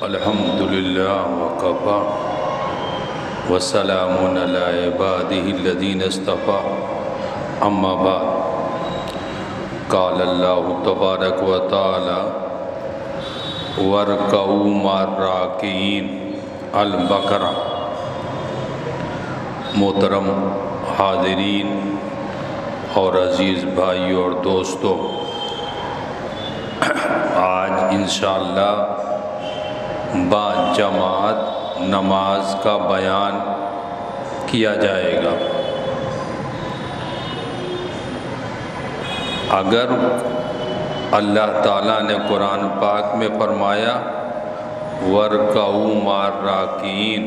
الحمد للہ وکفا وسلام علی عبادہ الذین اصطفیٰ اما بعد قال اللہ تبارک و تعالی وارکعوا مع الراکعین البقرہ۔ محترم حاضرین اور عزیز بھائیوں اور دوستوں، آج انشاءاللہ با جماعت نماز کا بیان کیا جائے گا۔ اگر اللہ تعالیٰ نے قرآن پاک میں فرمایا وارکعوا مع الراکعین،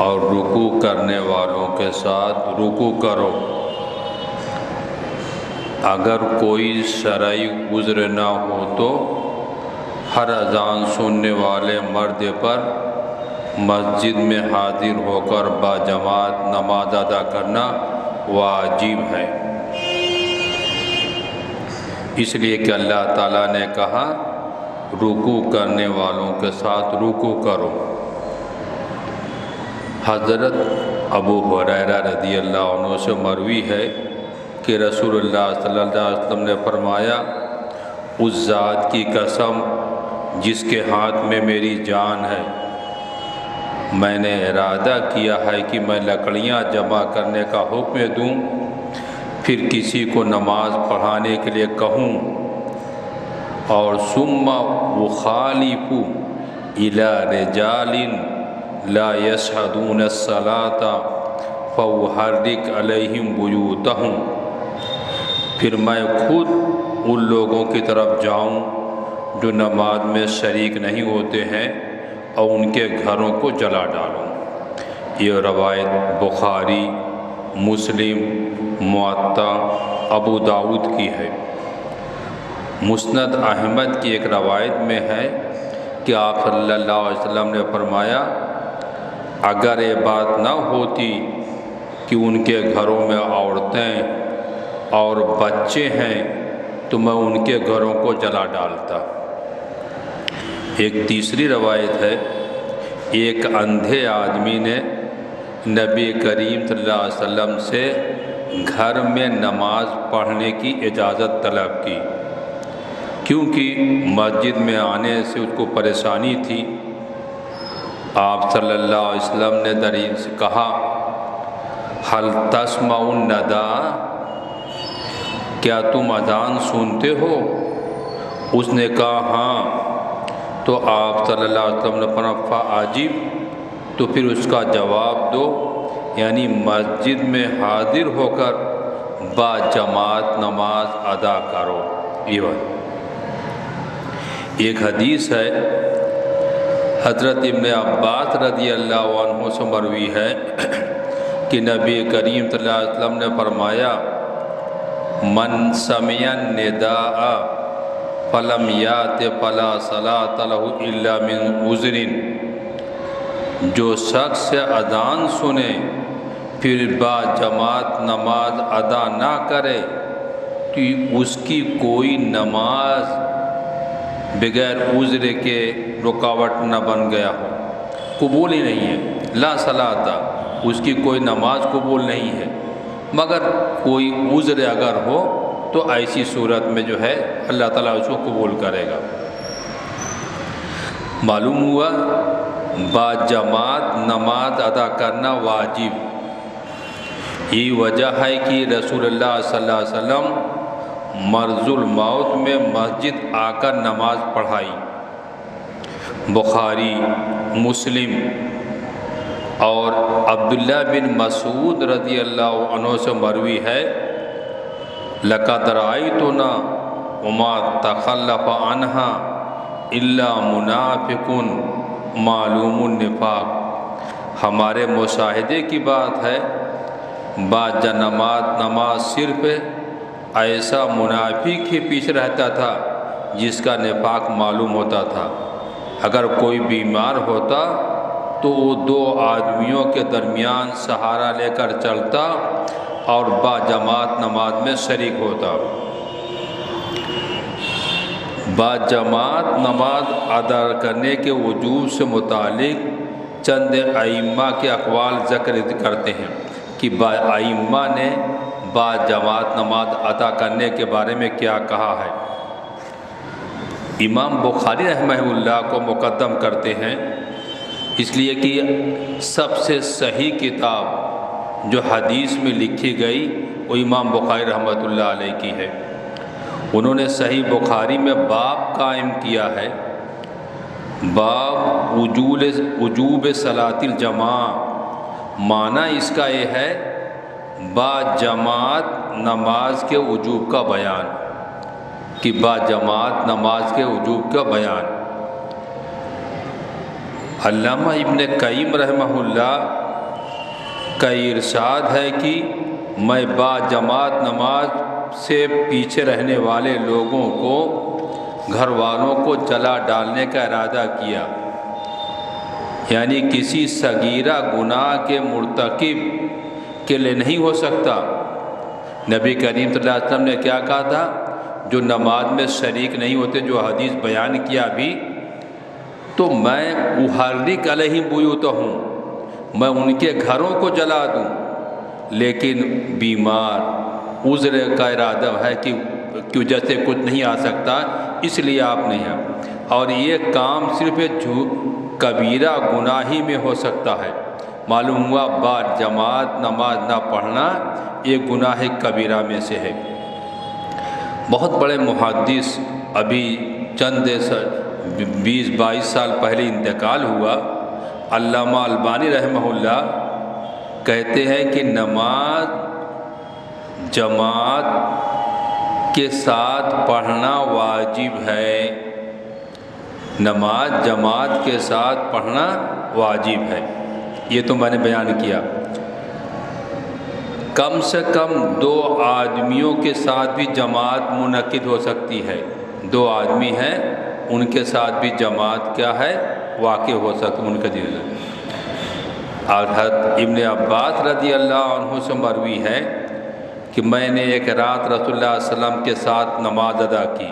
اور رکوع کرنے والوں کے ساتھ رکوع کرو، اگر کوئی شرعی عذر نہ ہو تو ہر اذان سننے والے مرد پر مسجد میں حاضر ہو کر باجماعت نماز ادا کرنا واجب ہے، اس لیے کہ اللہ تعالیٰ نے کہا رکوع کرنے والوں کے ساتھ رکوع کرو۔ حضرت ابو ہریرہ رضی اللہ عنہ سے مروی ہے کہ رسول اللہ صلی اللہ علیہ وسلم نے فرمایا، اس ذات کی قسم جس کے ہاتھ میں میری جان ہے، میں نے ارادہ کیا ہے کہ میں لکڑیاں جمع کرنے کا حکم دوں، پھر کسی کو نماز پڑھانے کے لیے کہوں، اور ثم اخالف الی رجال لا یشہدون الصلاۃ فاحرق علیہم بیوتہم، پھر میں خود ان لوگوں کی طرف جاؤں جو نماز میں شریک نہیں ہوتے ہیں اور ان کے گھروں کو جلا ڈالوں۔ یہ روایت بخاری، مسلم، موطا، ابو داؤد کی ہے۔ مسند احمد کی ایک روایت میں ہے کہ آپ صلی اللہ علیہ وسلم نے فرمایا، اگر یہ بات نہ ہوتی کہ ان کے گھروں میں عورتیں اور بچے ہیں تو میں ان کے گھروں کو جلا ڈالتا۔ ایک تیسری روایت ہے، ایک اندھے آدمی نے نبی کریم صلی اللہ علیہ وسلم سے گھر میں نماز پڑھنے کی اجازت طلب کی، کیونکہ مسجد میں آنے سے اس کو پریشانی تھی۔ آپ صلی اللہ علیہ وسلم نے دریغ سے کہا، هل تسمع النداء، کیا تم اذان سنتے ہو؟ اس نے کہا ہاں، تو آپ صلی اللہ علیہ وسلم نے فرمایا فاجب، تو پھر اس کا جواب دو، یعنی مسجد میں حاضر ہو کر با جماعت نماز ادا کرو۔ یہ بات ایک حدیث ہے، حضرت ابن عباس رضی اللہ عنہ سے مروی ہے کہ نبی کریم صلی اللہ علیہ وسلم نے فرمایا، من سمع النداء فلم یات فلا صلاۃ لہ الا من عذر، جو شخص اذان سنے پھر با جماعت نماز ادا نہ کرے تو اس کی کوئی نماز بغیر عذر کے رکاوٹ نہ بن گیا ہو، قبول ہی نہیں ہے، لا صلاۃ، اس کی کوئی نماز قبول نہیں ہے، مگر کوئی عذر اگر ہو تو ایسی صورت میں جو ہے اللہ تعالیٰ اس کو قبول کرے گا۔ معلوم ہوا با جماعت نماز ادا کرنا واجب، یہی وجہ ہے کہ رسول اللہ صلی اللہ علیہ وسلم مرض الموت میں مسجد آ کر نماز پڑھائی۔ بخاری، مسلم اور عبداللہ بن مسعود رضی اللہ عنہ سے مروی ہے، لَقَدْ رَأَيْتُنَا وَمَا تَخَلَّفَ عَنْهَا إِلَّا مُنَافِقٌ معلوم النفاق، ہمارے مشاہدے کی بات ہے، با جماعت نماز صرف ایسا منافق ہی پیچھے رہتا تھا جس کا نفاق معلوم ہوتا تھا۔ اگر کوئی بیمار ہوتا تو وہ دو آدمیوں کے درمیان سہارا لے کر چلتا اور با جماعت نماز میں شریک ہوتا۔ باجماعت نماز ادا کرنے کے وجوب سے متعلق چند ائمہ کے اقوال ذکر کرتے ہیں کہ ائمہ نے باجماعت نماز ادا کرنے کے بارے میں کیا کہا ہے۔ امام بخاری رحمہ اللہ کو مقدم کرتے ہیں، اس لیے کہ سب سے صحیح کتاب جو حدیث میں لکھی گئی وہ امام بخاری رحمۃ اللہ علیہ کی ہے۔ انہوں نے صحیح بخاری میں باب قائم کیا ہے، باب وجوب صلاۃ الجماع، معنی اس کا یہ ہے باجماعت نماز کے وجوب کا بیان، کہ باجماعت نماز کے وجوب کا بیان۔ علامہ ابن قیم رحمہ اللہ کا ارشاد ہے کہ میں باجماعت نماز سے پیچھے رہنے والے لوگوں کو، گھر والوں کو جلا ڈالنے کا ارادہ کیا، یعنی کسی صغیرہ گناہ کے مرتکب کے لیے نہیں ہو سکتا۔ نبی کریم صلی اللہ علیہ وسلم نے کیا کہا تھا؟ جو نماز میں شریک نہیں ہوتے، جو حدیث بیان کیا بھی، تو میں احرق علیہم بیوتہم، میں ان کے گھروں کو جلا دوں، لیکن بیمار عذر کا ارادہ ہے کہ وجہ سے کچھ نہیں آ سکتا، اس لیے آپ نہیں ہیں، اور یہ کام صرف کبیرہ گناہی میں ہو سکتا ہے۔ معلوم ہوا باجماعت نماز نہ پڑھنا یہ گناہ کبیرہ میں سے ہے۔ بہت بڑے محدث ابھی چند 20-22 سال پہلے انتقال ہوا، علامہ البانی رحمہ اللہ کہتے ہیں کہ نماز جماعت کے ساتھ پڑھنا واجب ہے، نماز جماعت کے ساتھ پڑھنا واجب ہے۔ یہ تو میں نے بیان کیا۔ کم سے کم 2 آدمیوں کے ساتھ بھی جماعت منعقد ہو سکتی ہے، 2 آدمی ہیں ان کے ساتھ بھی جماعت کیا ہے واقع ہو سکتی منعقد۔ اور حضرت ابن عباس رضی اللہ عنہ سے مروی ہے کہ میں نے ایک رات رسول اللہ صلی اللہ علیہ وسلم کے ساتھ نماز ادا کی،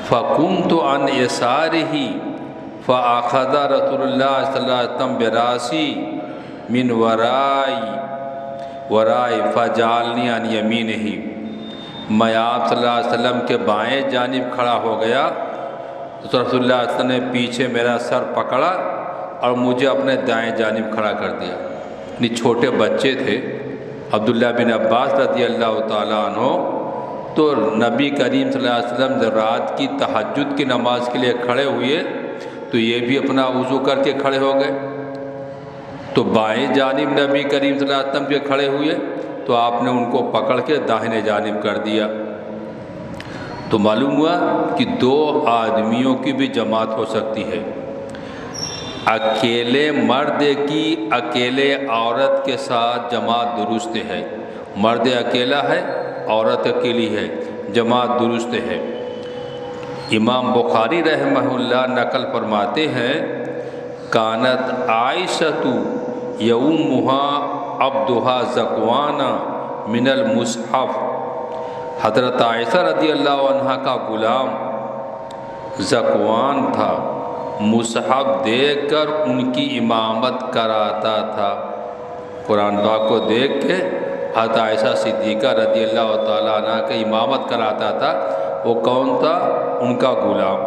فَقُمْتُ عَنْ يَسَارِهِ فَأَخَذَ رسول اللہ صلی اللہ علیہ وسلم بِرَاسِي مِنْ ورائی فَجَعَلْنِي عَنْ يَمِينِهِ، میں آپ صلی اللہ علیہ وسلم کے بائیں جانب کھڑا ہو گیا تو رسول اللہ صلی اللہ علیہ وسلم نے پیچھے میرا سر پکڑا اور مجھے اپنے دائیں جانب کھڑا کر دیا۔ یعنی چھوٹے بچے تھے عبداللہ بن عباس رضی اللہ تعالیٰ عنہ، تو نبی کریم صلی اللہ علیہ وسلم جب رات کی تہجد کی نماز کے لیے کھڑے ہوئے تو یہ بھی اپنا وضو کر کے کھڑے ہو گئے، تو بائیں جانب نبی کریم صلی اللہ علیہ وسلم کے کھڑے ہوئے تو آپ نے ان کو پکڑ کے داہنے جانب کر دیا۔ تو معلوم ہوا کہ 2 آدمیوں کی بھی جماعت ہو سکتی ہے۔ اکیلے مرد کی اکیلے عورت کے ساتھ جماعت درست ہے، مرد اکیلا ہے، عورت اکیلی ہے، جماعت درست ہے۔ امام بخاری رحمہ اللہ نقل فرماتے ہیں کانت عائشۃ یومہا عبدہا ذکوان من المصحف، حضرت عائشہ رضی اللہ عنہ کا غلام ذکوان تھا، مصحف دیکھ کر ان کی امامت کراتا تھا۔ قرآن پاک کو دیکھ کے حضرت عائشہ صدیقہ رضی اللہ تعالیٰ عنہ کی امامت کراتا تھا۔ وہ کون تھا؟ ان کا غلام۔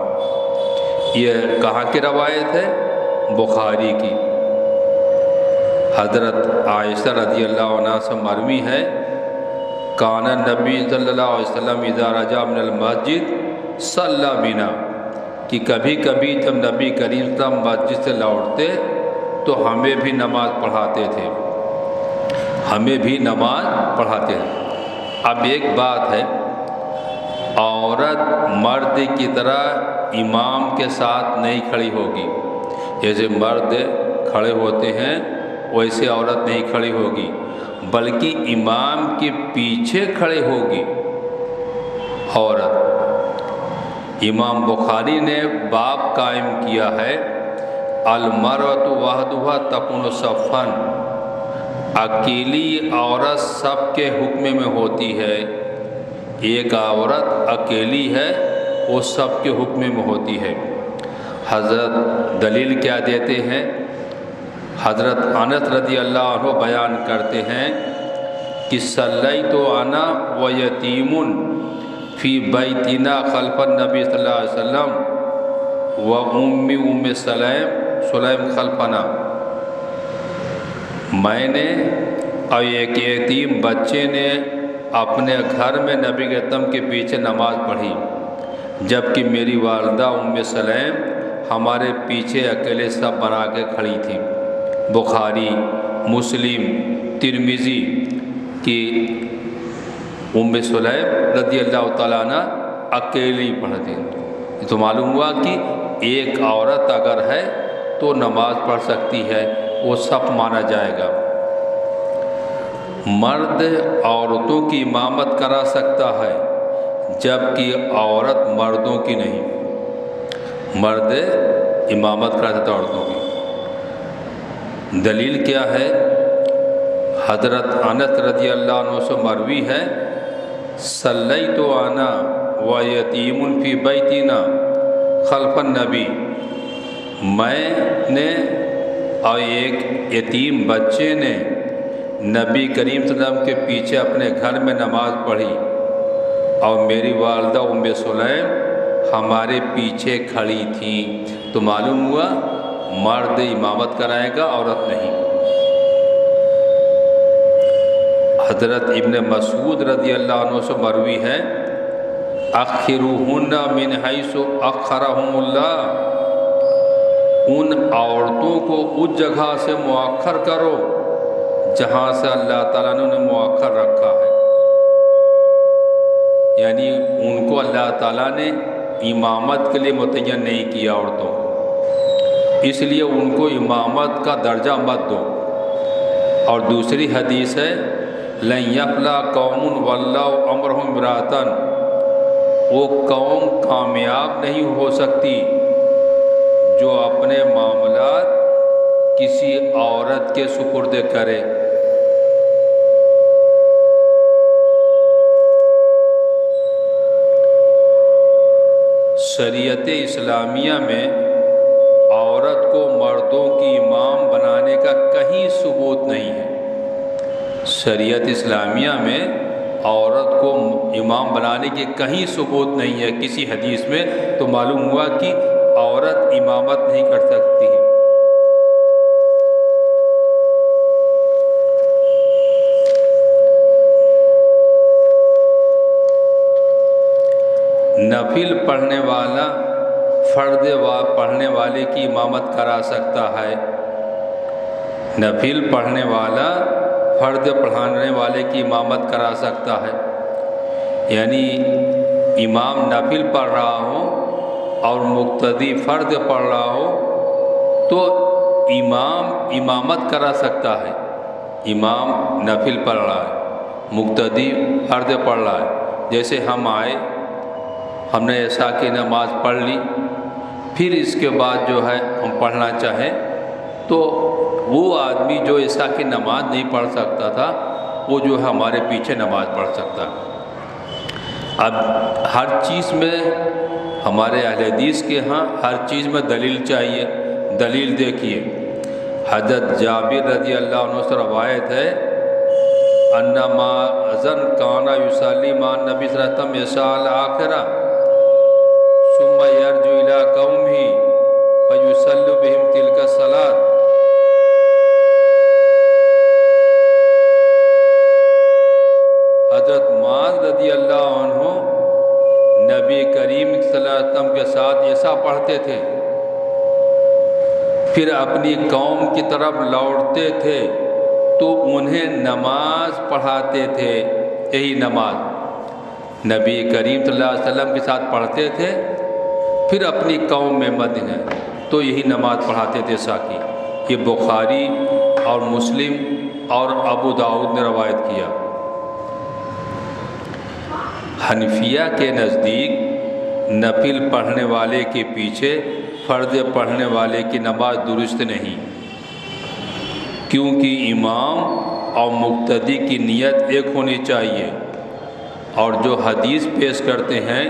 یہ کہاں کی روایت ہے؟ بخاری کی۔ حضرت عائشہ رضی اللہ عنہ سے مروی ہے کان نبی صلی اللہ علیہ وسلم اذا رجع من المسجد صلی بنا، کہ کبھی کبھی جب نبی کریم صلی اللہ علیہ وسلم مسجد سے لوٹتے تو ہمیں بھی نماز پڑھاتے تھے، ہمیں بھی نماز پڑھاتے تھے۔ اب ایک بات ہے، عورت مرد کی طرح امام کے ساتھ نہیں کھڑی ہوگی، جیسے مرد کھڑے ہوتے ہیں ویسے عورت نہیں کھڑی ہوگی، بلکہ امام کے پیچھے کھڑے ہوگی عورت۔ امام بخاری نے باب قائم کیا ہے المرأۃ وحدہا تکون صفا، اکیلی عورت سب کے حکم میں ہوتی ہے، ایک عورت اکیلی ہے وہ سب کے حکم میں ہوتی ہے۔ حضرت دلیل کیا دیتے ہیں؟ حضرت انس رضی اللہ عنہ بیان کرتے ہیں کہ صلیت انا و یتیم فی بیتنا خلف النبی صلی اللہ علیہ وسلم و ام سلیم خلفنا۔ میں نے اور ایک یتیم بچے نے اپنے گھر میں نبی اکرم کے پیچھے نماز پڑھی، جبکہ میری والدہ ام سلیم ہمارے پیچھے اکیلے سب بنا کے کھڑی تھیں۔ بخاری، مسلم، ترمذی کی ام سلیم رضی اللہ تعالیٰ عنہ اکیلی پڑھتی ہیں۔ تو معلوم ہوا کہ ایک عورت اگر ہے تو نماز پڑھ سکتی ہے، وہ سب مانا جائے گا۔ مرد عورتوں کی امامت کرا سکتا ہے، جبکہ عورت مردوں کی نہیں۔ مرد امامت کرا سکتا ہے عورتوں کی۔ دلیل کیا ہے؟ حضرت انس رضی اللہ عنہ سے مروی ہے، صلیت انا و یتیم فی بیتنا خلف النبی، میں نے اور ایک یتیم بچے نے نبی کریم صلی اللہ علیہ وسلم کے پیچھے اپنے گھر میں نماز پڑھی اور میری والدہ ام سلیم ہمارے پیچھے کھڑی تھیں۔ تو معلوم ہوا مرد امامت کرائے گا، عورت نہیں۔ حضرت ابن مسعود رضی اللہ عنہ سے مروی ہے، اخروہن من حیث اخرہم اللہ، ان عورتوں کو اس جگہ سے مؤخر کرو جہاں سے اللہ تعالیٰ نے انہیں مؤخر رکھا ہے۔ یعنی ان کو اللہ تعالیٰ نے امامت کے لیے متعین نہیں کیا عورتوں کو، اس لیے ان کو امامت کا درجہ مت دو۔ اور دوسری حدیث ہے، لن یفلح قوم ولوا امرهم امرأۃ، وہ قوم کامیاب نہیں ہو سکتی جو اپنے معاملات کسی عورت کے سپرد کرے۔ شریعت اسلامیہ میں عورت کو مردوں کی امام بنانے کا کہیں ثبوت نہیں ہے۔ شریعت اسلامیہ میں عورت کو امام بنانے کی کہیں ثبوت نہیں ہے کسی حدیث میں۔ تو معلوم ہوا کہ عورت امامت نہیں کر سکتی ہے۔ نفل پڑھنے والا فرض پڑھنے والے کی امامت کرا سکتا ہے۔ نفل پڑھنے والا فرض پڑھانے والے کی امامت کرا سکتا ہے۔ یعنی امام نفل پڑھ رہا ہو اور مقتدی فرض پڑھ رہا ہو تو امام امامت کرا سکتا ہے۔ امام نفل پڑھ رہا ہے، مقتدی فرض پڑھ رہا ہے۔ جیسے ہم آئے، ہم نے عشاء کی نماز پڑھ لی، پھر اس کے بعد جو ہے ہم پڑھنا چاہیں تو وہ آدمی جو عشاء کی نماز نہیں پڑھ سکتا تھا وہ جو ہے ہمارے پیچھے نماز پڑھ سکتا ہے۔ اب ہر چیز میں ہمارے اہل حدیث کے ہاں ہر چیز میں دلیل چاہیے۔ دلیل دیکھیے، حضرت جابر رضی اللہ عنہ سے روایت ہے، انما اذن کانا یصلی مع النبی صلی اللہ علیہ وسلم عشاء الآخرہ ثم یرجع الی قومہ فیصلی بہم تلک الصلاۃ۔ حضرت معاذ رضی اللہ عنہ نبی کریم صلی اللہ علیہ وسلم کے ساتھ عشاء پڑھتے تھے، پھر اپنی قوم کی طرف لوٹتے تھے تو انہیں نماز پڑھاتے تھے۔ یہی نماز نبی کریم صلی اللہ علیہ وسلم کے ساتھ پڑھتے تھے، پھر اپنی قوم میں مدینہ تو یہی نماز پڑھاتے تھے عشاء کی۔ یہ بخاری اور مسلم اور ابو داؤد نے روایت کیا۔ حنفیہ کے نزدیک نفل پڑھنے والے کے پیچھے فرض پڑھنے والے کی نماز درست نہیں، کیونکہ امام اور مقتدی کی نیت ایک ہونی چاہیے۔ اور جو حدیث پیش کرتے ہیں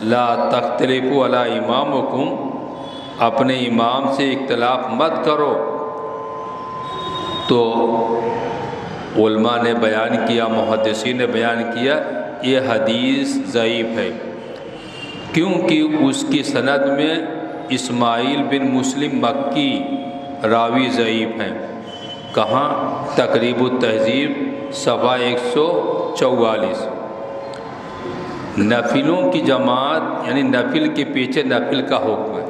لا تختلفوا علی امامکم، اپنے امام سے اختلاف مت کرو۔ تو علماء نے بیان کیا، محدثین نے بیان کیا یہ حدیث ضعیف ہے، کیونکہ اس کی سند میں اسماعیل بن مسلم مکی راوی ضعیف ہیں۔ کہاں؟ تقریب التہذیب صفحہ 144۔ نفلوں کی جماعت یعنی نفل کے پیچھے نفل کا حکم ہے۔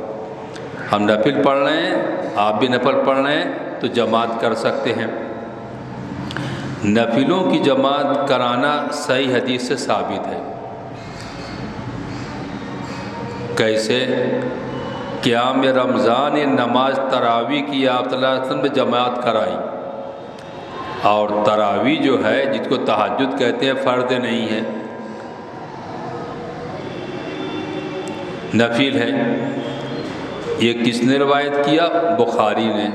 ہم نفل پڑھ رہے ہیں، آپ بھی نفل پڑھ رہے ہیں تو جماعت کر سکتے ہیں۔ نفلوں کی جماعت کرانا صحیح حدیث سے ثابت ہے۔ کیسے؟ قیام رمضان نماز تراویح کی آپ صلی اللہ علیہ وسلم نے جماعت کرائی، اور تراویح جو ہے جس کو تہجد کہتے ہیں فرض نہیں ہے، نفل ہے۔ یہ کس نے روایت کیا؟ بخاری نے۔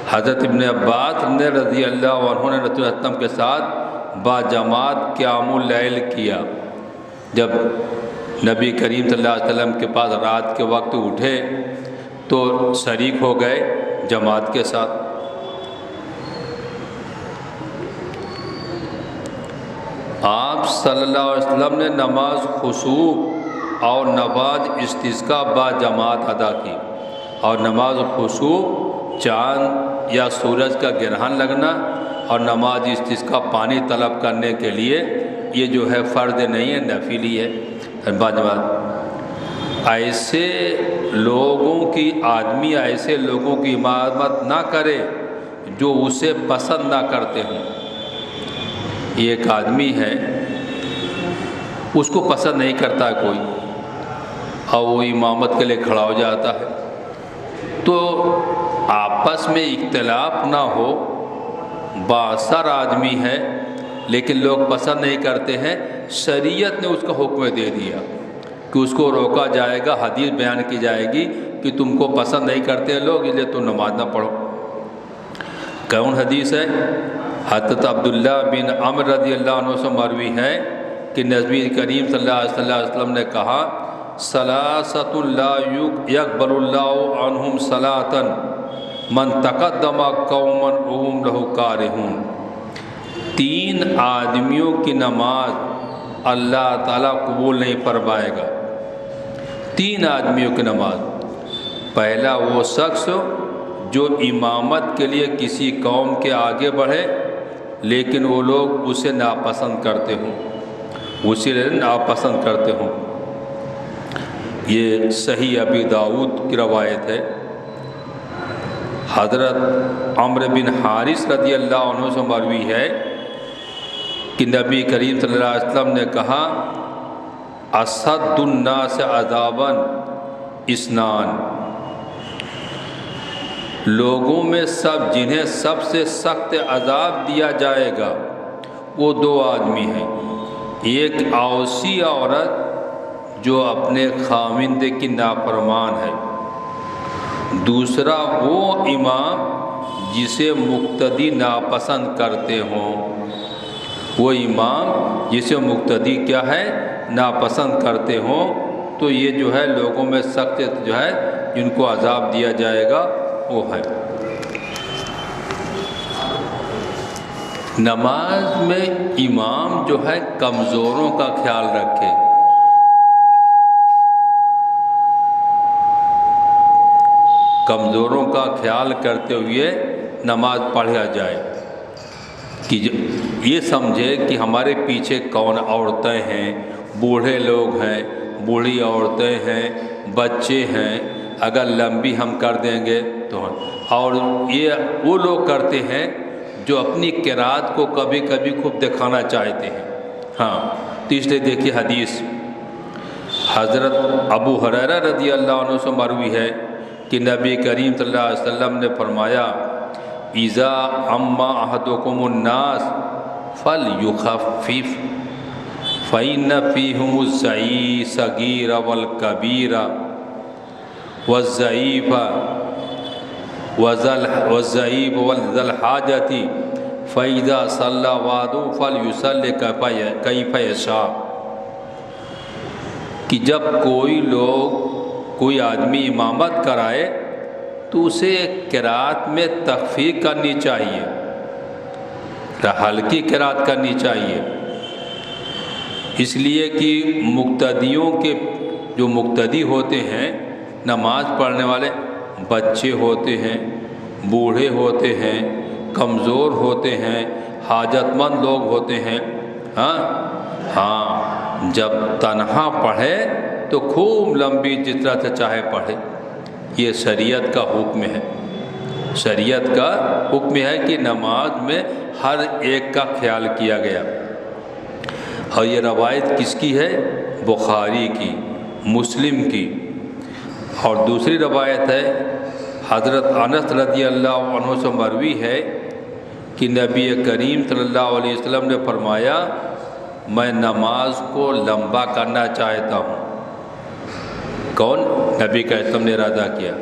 حضرت ابن عباس نے رضی اللہ عنہ نے رسول اللہ صلی اللہ علیہ وسلم کے ساتھ با جماعت قیام اللیل کیا۔ جب نبی کریم صلی اللہ علیہ وسلم کے پاس رات کے وقت اٹھے تو شریک ہو گئے جماعت کے ساتھ۔ آپ صلی اللہ علیہ وسلم نے نماز خسوف اور نماز استسقاء با جماعت ادا کی، اور نماز خسوف چاند یا سورج کا گرہن لگنا، اور نماز استسقاء پانی طلب کرنے کے لیے یہ جو ہے فرض نہیں ہے، نفل ہی ہے۔ ایسے لوگوں کی ایسے لوگوں کی امامت نہ کرے جو اسے پسند نہ کرتے ہوں۔ ایک آدمی ہے، اس کو پسند نہیں کرتا کوئی، اور وہ امامت کے لیے کھڑا ہو جاتا ہے، تو آپس میں اختلاف نہ ہو، بااثر آدمی ہے لیکن لوگ پسند نہیں کرتے ہیں، شریعت نے اس کا حکم دے دیا کہ اس کو روکا جائے گا، حدیث بیان کی جائے گی کہ تم کو پسند نہیں کرتے ہیں لوگ، اس لیے تم نماز نہ پڑھو۔ کون حدیث ہے؟ حضرت عبداللہ بن عمر رضی اللہ عنہ سے مروی ہے کہ نبی کریم صلی اللہ علیہ وسلم نے کہا ثلاثۃ لا یقبل اللہ عنہم صلاۃ من تقدم قوما وهم له کارہون۔ 3 آدمیوں کی نماز اللہ تعالیٰ قبول نہیں فرمائے گا۔ 3 آدمیوں کی نماز۔ پہلا وہ شخص جو امامت کے لیے کسی قوم کے آگے بڑھے لیکن وہ لوگ اسے ناپسند کرتے ہوں، ناپسند کرتے ہوں۔ یہ صحیح ابی داؤد کی روایت ہے۔ حضرت عمرو بن حارث رضی اللہ عنہ سے مروی ہے کہ نبی کریم صلی اللہ علیہ وسلم نے کہا اشد الناس عذابا اثنان، لوگوں میں جنہیں سب سے سخت عذاب دیا جائے گا وہ 2 آدمی ہیں، ایک اوسی عورت جو اپنے خاوند کی نافرمان ہے، دوسرا وہ امام جسے مقتدی ناپسند کرتے ہوں، وہ امام جسے مقتدی کیا ہے ناپسند کرتے ہوں، تو یہ جو ہے لوگوں میں سخت جو ہے جن کو عذاب دیا جائے گا وہ ہے۔ نماز میں امام جو ہے کمزوروں کا خیال رکھے، کمزوروں کا خیال کرتے ہوئے نماز پڑھا جائے، کہ یہ سمجھے کہ ہمارے پیچھے کون عورتیں ہیں، بوڑھے لوگ ہیں، بوڑھی عورتیں ہیں، بچے ہیں، اگر لمبی ہم کر دیں گے تو، اور یہ وہ لوگ کرتے ہیں جو اپنی قرات کو کبھی کبھی خوب دکھانا چاہتے ہیں۔ ہاں، تو اس لیے دیکھیے حدیث حضرت ابو ہریرہ رضی اللہ عنہ سے مروی ہے کہ نبی کریم صلی اللہ علیہ وسلم نے فرمایا اذا اما احدکم الناس فلیخفف فإن فیہم الصغیر والکبیر والضعیف وذا الحاجۃ فإذا صلی وحدہ فلیصلی کیف یشاء۔ کہ جب کوئی آدمی امامت کرائے تو اسے قرات میں تخفیف کرنی چاہیے، ہلکی قرات کرنی چاہیے، اس لیے کہ مقتدیوں کے جو مقتدی ہوتے ہیں، نماز پڑھنے والے بچے ہوتے ہیں، بوڑھے ہوتے ہیں، کمزور ہوتے ہیں، حاجت مند لوگ ہوتے ہیں۔ ہاں جب تنہا پڑھے تو خوب لمبی جس طرح سے چاہے پڑھے، یہ شریعت کا حکم ہے۔ شریعت کا حکم ہے کہ نماز میں ہر ایک کا خیال کیا گیا۔ اور یہ روایت کس کی ہے؟ بخاری کی، مسلم کی۔ اور دوسری روایت ہے حضرت انس رضی اللہ عنہ سے مروی ہے کہ نبی کریم صلی اللہ علیہ وسلم نے فرمایا، میں نماز کو لمبا کرنا چاہتا ہوں۔ کون؟ نبی کا اسلام نے ارادہ کیا،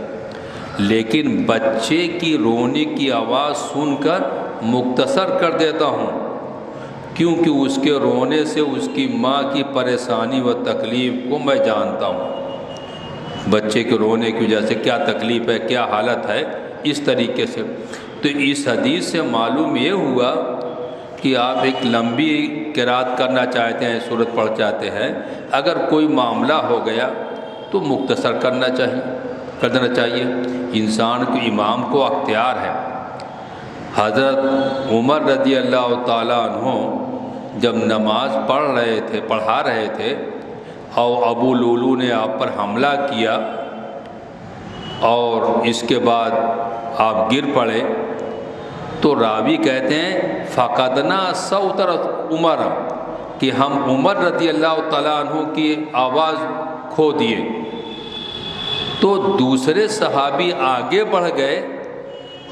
لیکن بچے کی رونے کی آواز سن کر مختصر کر دیتا ہوں، کیونکہ اس کے رونے سے اس کی ماں کی پریشانی و تکلیف کو میں جانتا ہوں۔ بچے کے رونے کی وجہ سے کیا تکلیف ہے، کیا حالت ہے، اس طریقے سے۔ تو اس حدیث سے معلوم یہ ہوا کہ آپ ایک لمبی قرات کرنا چاہتے ہیں، سورت پڑھ چاہتے ہیں، اگر کوئی معاملہ ہو گیا تو مختصر کر دینا چاہیے۔ انسان کو، امام کو اختیار ہے۔ حضرت عمر رضی اللہ تعالیٰ عنہ جب نماز پڑھا رہے تھے اور ابو لولو نے آپ پر حملہ کیا اور اس کے بعد آپ گر پڑے، تو راوی کہتے ہیں فقدنا صوت عمر، کہ ہم عمر رضی اللہ تعالیٰ عنہ کی آواز کھو دیے۔ تو دوسرے صحابی آگے بڑھ گئے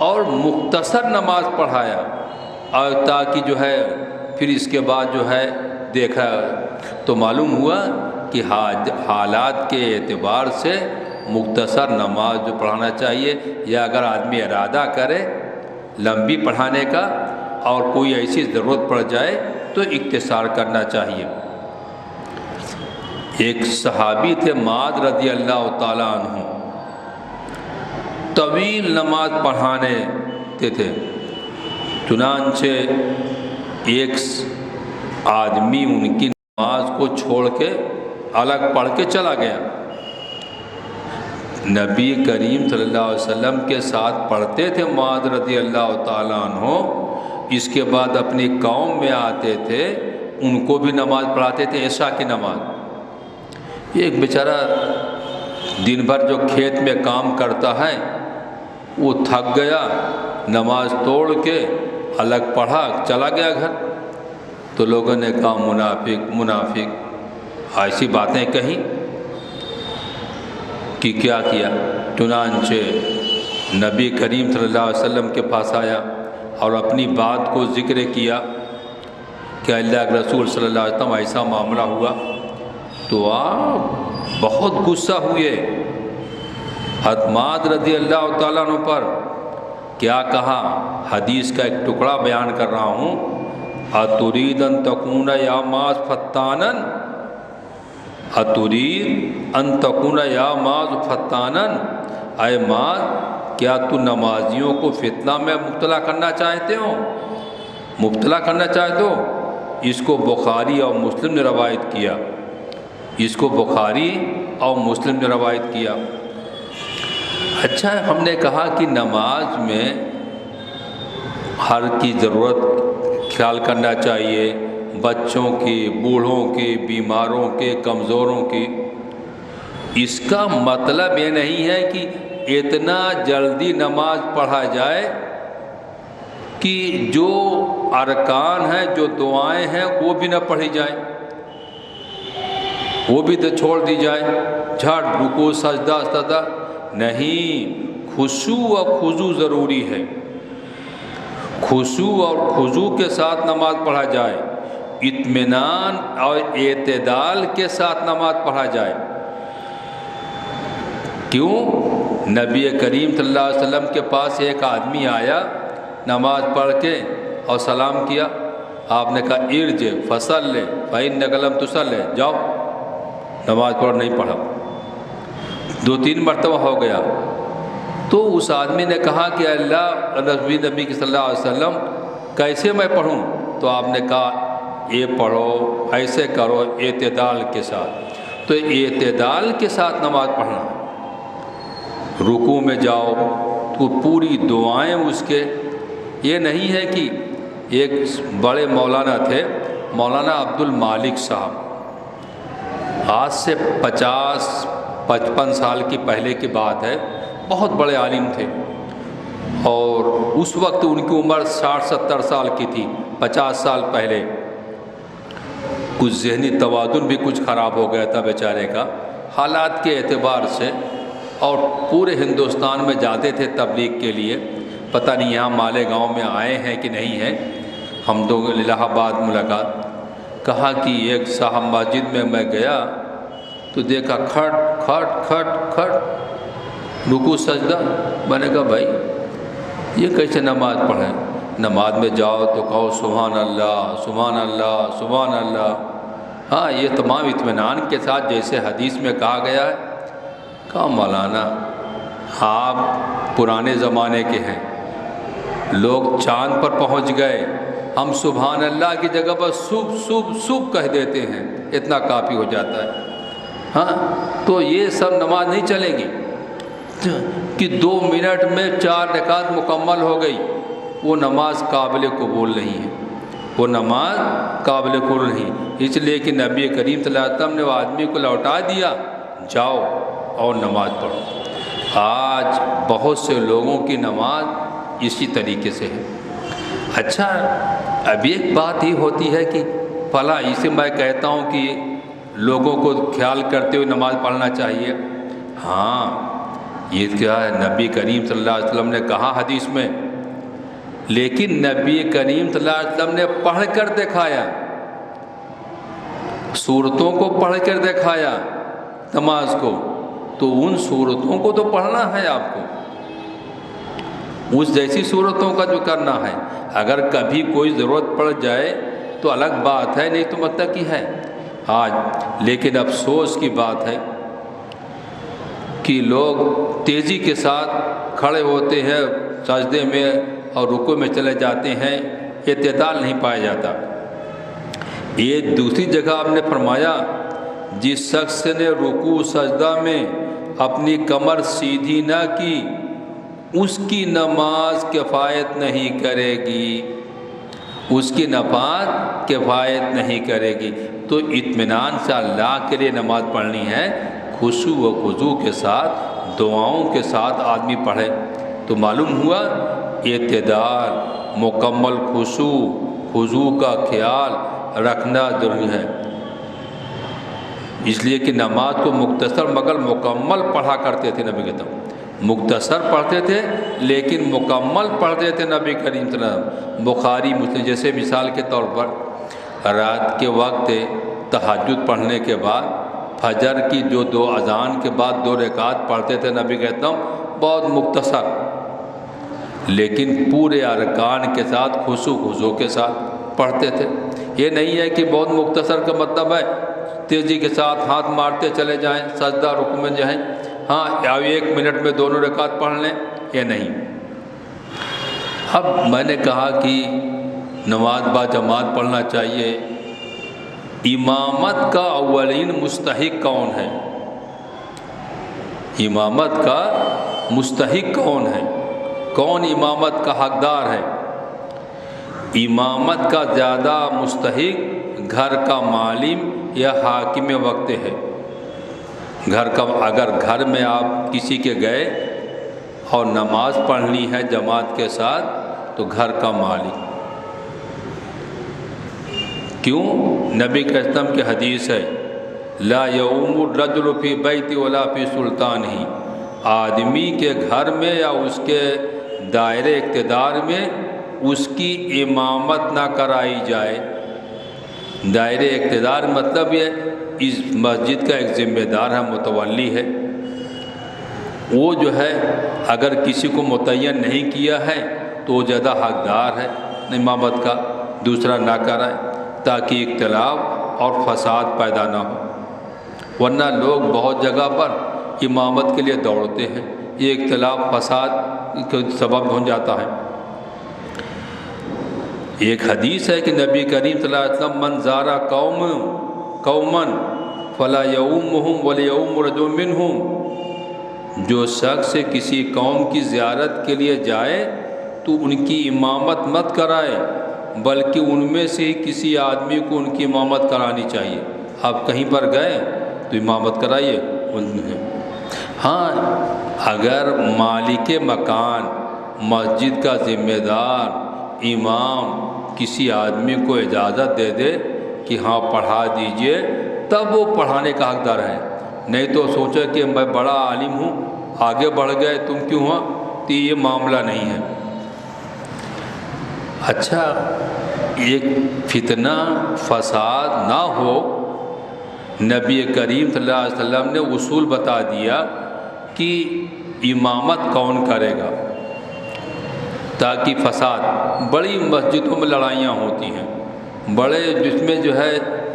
اور مختصر نماز پڑھایا، اور تاکہ جو ہے پھر اس کے بعد جو ہے دیکھا تو معلوم ہوا کہ حالات کے اعتبار سے مختصر نماز جو پڑھانا چاہیے، یا اگر آدمی ارادہ کرے لمبی پڑھانے کا اور کوئی ایسی ضرورت پڑ جائے تو اختصار کرنا چاہیے۔ ایک صحابی تھے معاذ رضی اللہ تعالیٰ عنہ، طویل نماز پڑھانے تھے، چنانچہ ایک آدمی ان کی نماز کو چھوڑ کے الگ پڑھ کے چلا گیا۔ نبی کریم صلی اللہ علیہ وسلم کے ساتھ پڑھتے تھے معاذ رضی اللہ تعالیٰ عنہ، اس کے بعد اپنی قوم میں آتے تھے، ان کو بھی نماز پڑھاتے تھے، عشاء کی نماز۔ ایک بیچارہ دن بھر جو کھیت میں کام کرتا ہے وہ تھک گیا، نماز توڑ کے الگ پڑھا، چلا گیا گھر۔ تو لوگوں نے کہا منافق منافق، ایسی باتیں کہیں کہ کیا کیا؟ چنانچہ نبی کریم صلی اللہ علیہ وسلم کے پاس آیا اور اپنی بات کو ذکر کیا کہ اللہ کے رسول صلی اللہ علیہ وسلم ایسا معاملہ ہوا۔ تو آپ بہت غصہ ہوئے حضرت معاذ رضی اللہ تعالیٰ عنہ پر۔ کیا کہا؟ حدیث کا ایک ٹکڑا بیان کر رہا ہوں۔ اتريد ان تكون يا معاذ فتانا، اتريد ان تكون يا معاذ فتانا، اے معاذ کیا تو نمازیوں کو فتنہ میں مبتلا کرنا چاہتے ہو؟ مبتلا کرنا چاہتے ہو؟ اس کو بخاری اور مسلم نے روایت کیا، اس کو بخاری اور مسلم نے روایت کیا۔ اچھا، ہم نے کہا کہ نماز میں ہر کی ضرورت خیال کرنا چاہیے، بچوں کی، بوڑھوں کی، بیماروں کے، کمزوروں کی۔ اس کا مطلب یہ نہیں ہے کہ اتنا جلدی نماز پڑھا جائے کہ جو ارکان ہیں، جو دعائیں ہیں وہ بھی نہ پڑھی جائیں، وہ بھی تو چھوڑ دی جائے، جھٹ رکوع سجدہ سجدہ نہیں۔ خشوع و خضوع ضروری ہے، خشوع اور خضوع کے ساتھ نماز پڑھا جائے، اطمینان اور اعتدال کے ساتھ نماز پڑھا جائے۔ کیوں؟ نبی کریم صلی اللہ علیہ وسلم کے پاس ایک آدمی آیا، نماز پڑھ کے اور سلام کیا، آپ نے کہا ارجع فصلی فإنک لم تصلی، جاؤ نماز پڑھ نہیں پڑھا، 2-3 مرتبہ ہو گیا۔ تو اس آدمی نے کہا کہ اللہ نبی صلی اللہ علیہ وسلم کیسے میں پڑھوں؟ تو آپ نے کہا یہ پڑھو، ایسے کرو اعتدال کے ساتھ۔ تو اعتدال کے ساتھ نماز پڑھنا، رکوع میں جاؤ تو پوری دعائیں اس کے، یہ نہیں ہے کہ ایک بڑے مولانا تھے، مولانا عبد المالک صاحب، آج سے 50-55 سال کی پہلے کی بات ہے، بہت بڑے عالم تھے، اور اس وقت ان کی عمر 60-70 سال کی تھی، 50 سال پہلے۔ کچھ ذہنی توازن بھی کچھ خراب ہو گیا تھا بیچارے کا حالات کے اعتبار سے، اور پورے ہندوستان میں جاتے تھے تبلیغ کے لیے، پتہ نہیں یہاں مالیگاؤں میں آئے ہیں کہ نہیں ہیں، ہم تو الہ آباد ملاقات۔ کہا کہ ایک صاحب مسجد میں گیا تو دیکھا کھٹ کھٹ کھٹ کھٹ رکوع سجدہ۔ میں نے کہا بھائی یہ کیسے نماز پڑھیں؟ نماز میں جاؤ تو کہو سبحان اللہ سبحان اللہ سبحان اللہ، ہاں یہ تمام اطمینان کے ساتھ جیسے حدیث میں کہا گیا ہے۔ کہا مولانا آپ پرانے زمانے کے ہیں، لوگ چاند پر پہنچ گئے، ہم سبحان اللہ کی جگہ پر صبح کہہ دیتے ہیں، اتنا کافی ہو جاتا ہے۔ ہاں تو یہ سب نماز نہیں چلے گی کہ 2 منٹ میں 4 رکعت مکمل ہو گئی، وہ نماز قابل قبول نہیں ہے، وہ نماز قابل قبول نہیں، اس لیے کہ نبی کریم صلی اللہ علیہ وسلم نے وہ آدمی کو لوٹا دیا، جاؤ اور نماز پڑھو۔ آج بہت سے لوگوں کی نماز اسی طریقے سے ہے۔ اچھا اب ایک بات یہ ہوتی ہے کہ فلاں، اسے میں کہتا ہوں کہ لوگوں کو خیال کرتے ہوئے نماز پڑھنا چاہیے، ہاں یہ کیا ہے، نبی کریم صلی اللہ علیہ وسلم نے کہا حدیث میں، لیکن نبی کریم صلی اللہ علیہ وسلم نے پڑھ کر دکھایا، سورتوں کو پڑھ کر دکھایا نماز کو، تو ان سورتوں کو تو پڑھنا ہے آپ کو، اس جیسی صورتوں کا جو کرنا ہے۔ اگر کبھی کوئی ضرورت پڑ جائے تو الگ بات ہے، نہیں تو مطلب کی ہے آج۔ لیکن افسوس کی بات ہے کہ لوگ تیزی کے ساتھ کھڑے ہوتے ہیں سجدے میں اور رکوع میں چلے جاتے ہیں، اعتدال نہیں پایا جاتا۔ یہ دوسری جگہ آپ نے فرمایا جس شخص نے رکوع سجدہ میں اپنی کمر سیدھی نہ کی اس کی نماز کفایت نہیں کرے گی، اس کی نماز کفایت نہیں کرے گی۔ تو اطمینان سے اللہ کے لیے نماز پڑھنی ہے، خشوع و خضوع کے ساتھ، دعاؤں کے ساتھ آدمی پڑھے تو معلوم ہوا اعتدال، مکمل خشوع خضوع کا خیال رکھنا ضروری ہے۔ اس لیے کہ نماز کو مختصر مگر مکمل پڑھا کرتے تھے نبی کریم، مختصر پڑھتے تھے لیکن مکمل پڑھتے تھے نبی کریم صلی اللہ علیہ وسلم۔ بخاری مسلم جیسے مثال کے طور پر رات کے وقت تہجد پڑھنے کے بعد فجر کی جو 2 اذان کے بعد 2 رکعت پڑھتے تھے نبی کہتا ہوں، بہت مختصر لیکن پورے ارکان کے ساتھ خشوع خضوع کے ساتھ پڑھتے تھے۔ یہ نہیں ہے کہ بہت مختصر کا مطلب ہے تیزی کے ساتھ ہاتھ مارتے چلے جائیں سجدہ رکوع میں جائیں، ہاں یا 1 منٹ میں دونوں رکعت پڑھ لیں، یہ نہیں۔ اب میں نے کہا کہ نماز با جماعت پڑھنا چاہیے، امامت کا اولین مستحق کون ہے؟ امامت کا مستحق کون ہے؟ کون امامت کا حقدار ہے؟ امامت کا زیادہ مستحق گھر کا معلم یا حاکم وقت ہے۔ گھر کا، اگر گھر میں آپ کسی کے گئے اور نماز پڑھنی ہے جماعت کے ساتھ تو گھر کا مالک، کیوں؟ نبی کے اسلام کی حدیث ہے لا یؤم الرجل فی بیت ولا فی سلطانہ، آدمی کے گھر میں یا اس کے دائرے اقتدار میں اس کی امامت نہ کرائی جائے۔ دائرے اقتدار مطلب یہ اس مسجد کا ایک ذمہ دار ہے، متولی ہے، وہ جو ہے اگر کسی کو متعین نہیں کیا ہے تو وہ زیادہ حقدار ہے امامت کا، دوسرا نہ کرائے تاکہ اختلاف اور فساد پیدا نہ ہو۔ ورنہ لوگ بہت جگہ پر امامت کے لیے دوڑتے ہیں، یہ اختلاف فساد کا سبب بن جاتا ہے۔ ایک حدیث ہے کہ نبی کریم صلی اللہ علیہ وسلم من زارا قوما فلا یؤمہم ولیؤم رجل منہم، جو شخص کسی قوم کی زیارت کے لیے جائے تو ان کی امامت مت کرائے، بلکہ ان میں سے کسی آدمی کو ان کی امامت کرانی چاہیے۔ آپ کہیں پر گئے تو امامت کرائیے۔ ہاں، اگر مالک مکان، مسجد کا ذمہ دار، امام کسی آدمی کو اجازت دے دے کہ ہاں پڑھا دیجئے، تب وہ پڑھانے کا حقدار ہے، نہیں تو سوچے کہ میں بڑا عالم ہوں، آگے بڑھ گئے تم کیوں ہاں، تو یہ معاملہ نہیں ہے۔ اچھا، ایک فتنہ فساد نہ ہو، نبی کریم صلی اللہ علیہ وسلم نے اصول بتا دیا کہ امامت کون کرے گا، تاکہ فساد، بڑی مسجدوں میں لڑائیاں ہوتی ہیں، بڑے جس میں جو ہے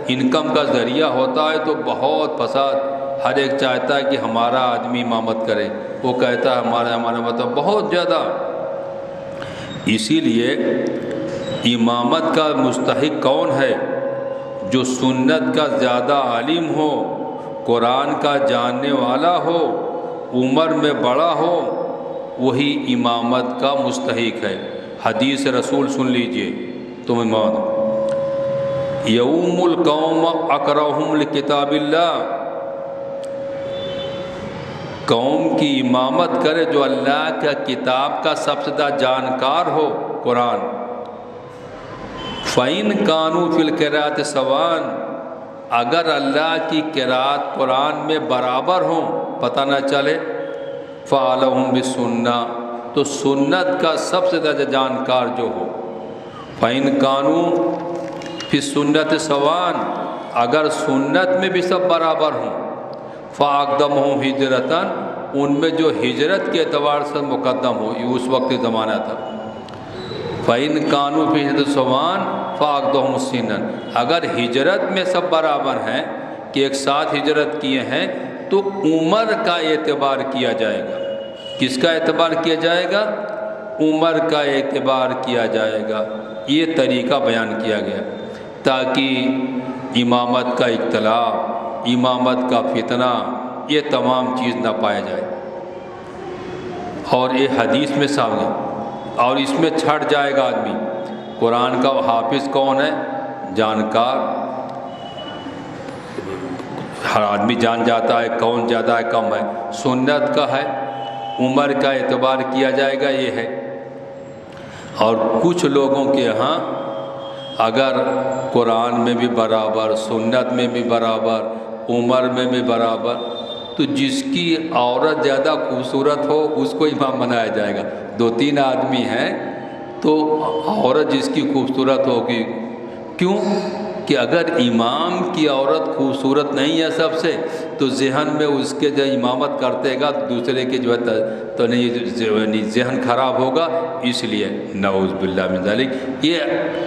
انکم کا ذریعہ ہوتا ہے تو بہت فساد، ہر ایک چاہتا ہے کہ ہمارا آدمی امامت کرے، وہ کہتا ہے ہمارا مطلب بہت زیادہ۔ اسی لیے امامت کا مستحق کون ہے؟ جو سنت کا زیادہ عالم ہو، قرآن کا جاننے والا ہو، عمر میں بڑا ہو، وہی امامت کا مستحق ہے۔ حدیث رسول سن لیجئے تم امام، یوم القوم اقرأہم لکتاب اللہ، قوم کی امامت کرے جو اللہ کا کتاب کا سب سے زیادہ جانکار ہو، قرآن۔ فَإِن كَانُوا فِي الْقِرَاءَةِ سَوَاءً، اگر اللہ کی قرات قرآن میں برابر ہوں، پتہ نہ چلے، فَعَلَهُمْ بِالسُنَّةِ، تو سنت کا سب سے زیادہ جانکار جو ہو۔ فَإِن كَانُوا فِي السُّنَّةِ سَوَاءً، اگر سنت میں بھی سب برابر ہوں، فَأَقْدَمُهُمْ ہجرتاً، ان میں جو ہجرت کے اعتبار سے مقدم ہو، یہ اس وقت زمانہ تھا۔ فَإِن كَانُوا فِي الْهِجْرَةِ سَوَاءً فَأَقْدَمُهُمْ سِنًّا، اگر ہجرت میں سب برابر ہیں کہ ایک ساتھ ہجرت کیے ہیں، تو عمر کا اعتبار کیا جائے گا۔ کس کا اعتبار کیا جائے گا؟ عمر کا اعتبار کیا جائے گا۔ یہ طریقہ بیان کیا گیا تاکہ امامت کا اختلاف، امامت کا فتنہ، یہ تمام چیز نہ پائے جائے۔ اور یہ حدیث میں سامنے، اور اس میں چھٹ جائے گا آدمی، قرآن کا حافظ کون ہے؟ جانکار، ہر آدمی جان جاتا ہے کون زیادہ ہے کم ہے۔ سنت کا ہے، عمر کا اعتبار کیا جائے گا، یہ ہے۔ اور کچھ لوگوں کے ہاں اگر قرآن میں بھی برابر، سنت میں بھی برابر، عمر میں بھی برابر، تو جس کی عورت زیادہ خوبصورت ہو اس کو امام بنایا جائے گا۔ 2-3 آدمی ہیں تو عورت جس کی خوبصورت ہوگی، کیوں کہ اگر امام کی عورت خوبصورت نہیں ہے سب سے، تو ذہن میں اس کے جو امامت کرتے گا دوسرے کے جو ہے تو نہیں، ذہن خراب ہوگا۔ اس لیے نعوذ باللہ من ذالک، یہ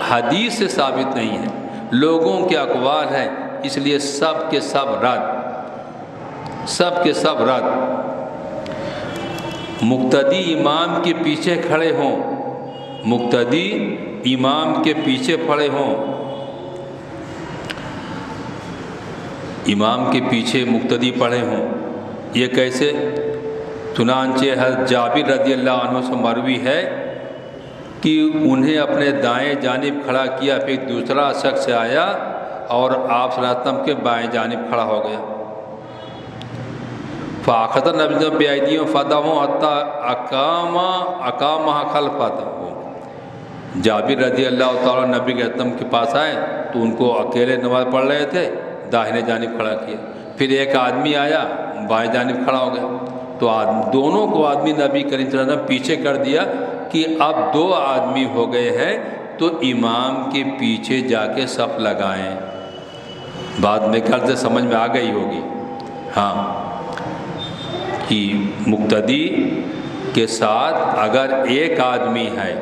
حدیث سے ثابت نہیں ہے، لوگوں کے اقوال ہیں، اس لیے سب کے سب رد، سب کے سب رد۔ مقتدی امام کے پیچھے کھڑے ہوں، مقتدی امام کے پیچھے کھڑے ہوں، امام کے پیچھے مقتدی پڑھے ہوں۔ یہ کیسے؟ چنانچہ حضرت جابر رضی اللہ عنہ سے مروی ہے کہ انہیں اپنے دائیں جانب کھڑا کیا، پھر دوسرا شخص آیا اور آپ صلی اللہ علیہ وسلم کے بائیں جانب کھڑا ہو گیا۔ فَأَخَذَ النَّبِيُّ بِأَيْدِيهِمْ فَدَعَوْا حَتَّىٰ أَقَامَهَا خَلْفَهُ، جابر رضی اللہ تعالیٰ نبی کے وسلم کے پاس آئے تو ان کو اکیلے نماز پڑھ رہے تھے، داہنے جانب کھڑا کیا، پھر ایک آدمی آیا بائیں جانب کھڑا ہو گیا، تو دونوں کو آدمی نبی کریم صلی اللہ علیہ وسلم پیچھے کر دیا کہ اب 2 آدمی ہو گئے ہیں تو امام کے پیچھے جا کے صف لگائیں۔ بعد میں کل سے سمجھ میں آ گئی ہوگی، ہاں، کہ مقتدی کے ساتھ اگر ایک آدمی ہے،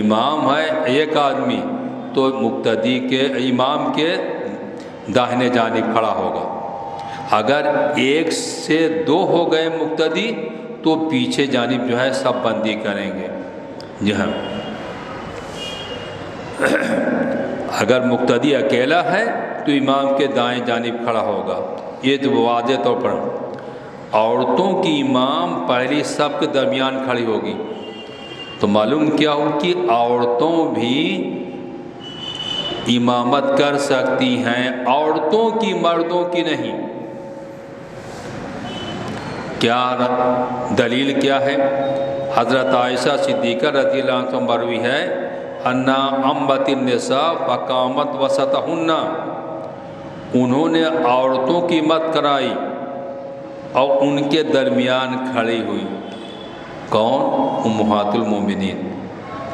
امام ہے ایک آدمی، تو مقتدی کے امام کے داہنے جانب کھڑا ہوگا، اگر ایک سے دو ہو گئے مقتدی تو پیچھے جانب جو ہے سب بندی کریں گے. جی ہاں، اگر مقتدی اکیلا ہے تو امام کے دائیں جانب کھڑا ہوگا. یہ تو واضح طور پر عورتوں کی امام پہلی صف کے درمیان کھڑی ہوگی. تو معلوم کیا ہو کہ عورتوں بھی امامت کر سکتی ہیں، عورتوں کی مردوں کی نہیں. کیا دلیل کیا ہے؟ حضرت عائشہ صدیقہ رضی اللہ عنہ سے مروی ہے انا امت النساء فقامت وسطہن، انہوں نے عورتوں کی مت کرائی اور ان کے درمیان کھڑی ہوئی. کون؟ امہات المومنین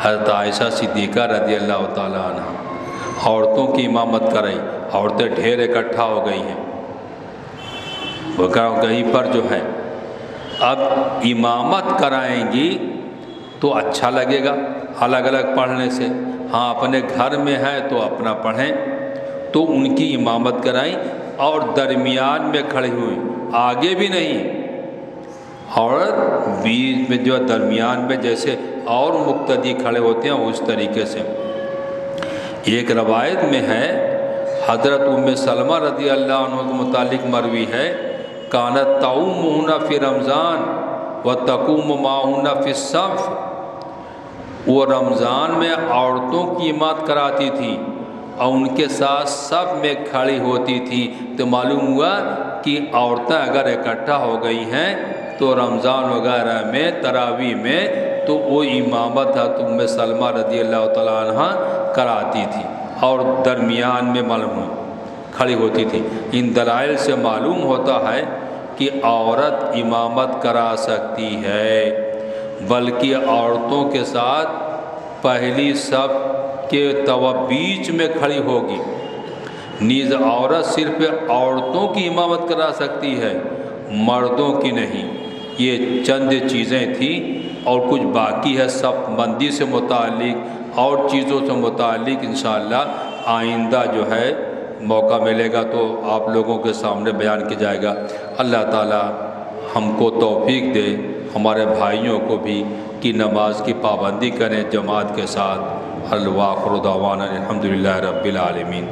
حضرت عائشہ صدیقہ رضی اللہ تعالیٰ عنہ عورتوں کی امامت کرائی. عورتیں ڈھیر اکٹھا ہو گئی ہیں وہ کہیں پر جو ہے. اب امامت کرائیں گی تو اچھا لگے گا الگ الگ پڑھنے سے. ہاں اپنے گھر میں ہے تو اپنا پڑھیں. تو ان کی امامت کرائیں اور درمیان میں کھڑی ہوئی، آگے بھی نہیں، اور بیچ میں جو درمیان میں جیسے اور مقتدی کھڑے ہوتے ہیں اس طریقے سے. ایک روایت میں ہے حضرت ام سلمہ رضی اللہ عنہ کے متعلق مروی ہے کانت تعومہن فی رمضان و تقوم معہن فی الصف، وہ رمضان میں عورتوں کی امامت کراتی تھی اور ان کے ساتھ صف میں کھڑی ہوتی تھی. تو معلوم ہوا کہ عورتیں اگر اکٹھا ہو گئی ہیں تو رمضان وغیرہ میں تراویح میں تو وہ امامت ام سلمہ رضی اللہ تعالیٰ عنہ کراتی تھی اور درمیان میں معلوم کھڑی ہوتی تھی. ان دلائل سے معلوم ہوتا ہے کہ عورت امامت کرا سکتی ہے، بلکہ عورتوں کے ساتھ پہلی صف کے بیچ میں کھڑی ہوگی. نیز عورت صرف عورتوں کی امامت کرا سکتی ہے، مردوں کی نہیں. یہ چند چیزیں تھیں اور کچھ باقی ہے صف بندی سے متعلق اور چیزوں سے متعلق انشاءاللہ آئندہ جو ہے موقع ملے گا تو آپ لوگوں کے سامنے بیان کیا جائے گا. اللہ تعالی ہم کو توفیق دے، ہمارے بھائیوں کو بھی کہ نماز کی پابندی کریں جماعت کے ساتھ. وآخر دعوانا الحمدللہ رب العالمین.